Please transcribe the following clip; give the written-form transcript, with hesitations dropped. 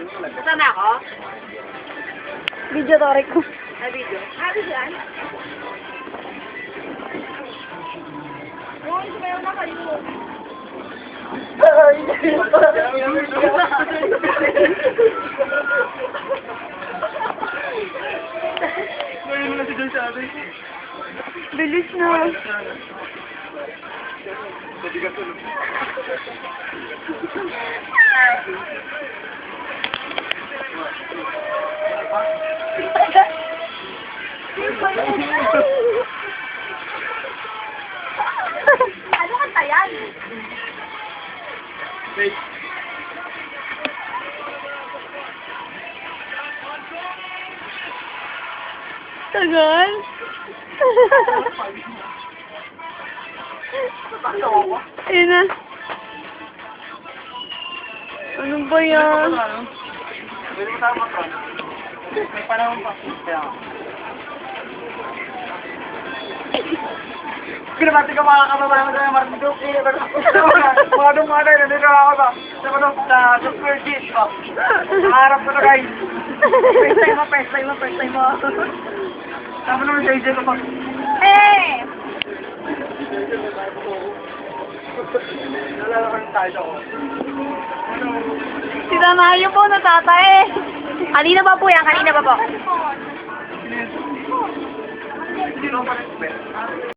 Saan ako? Video to, ko. Video? Video yan? Oo, sumayaw na kayo. Ngayon mo na si John sabi. Bilis na. Matigas ulo. Ano kanta yan? Wait. Tagal. Ayun na. Ano ba yan? Pwede mo tayo mag-run. May panahon pa. Kaya. Pinabati ka mga kababayan sa Martin Duque. Mga dumaday, nandito ako ba? Sa Square Gate ba? Nakaharap ko na guys. First time mo. Tama naman sa AJ ko pa. Eh! Nalala ko rin tayo ako. Si Tanayo po, natatae. Kanina ba po yan? Kanina ba po? Hindi naman pa rin.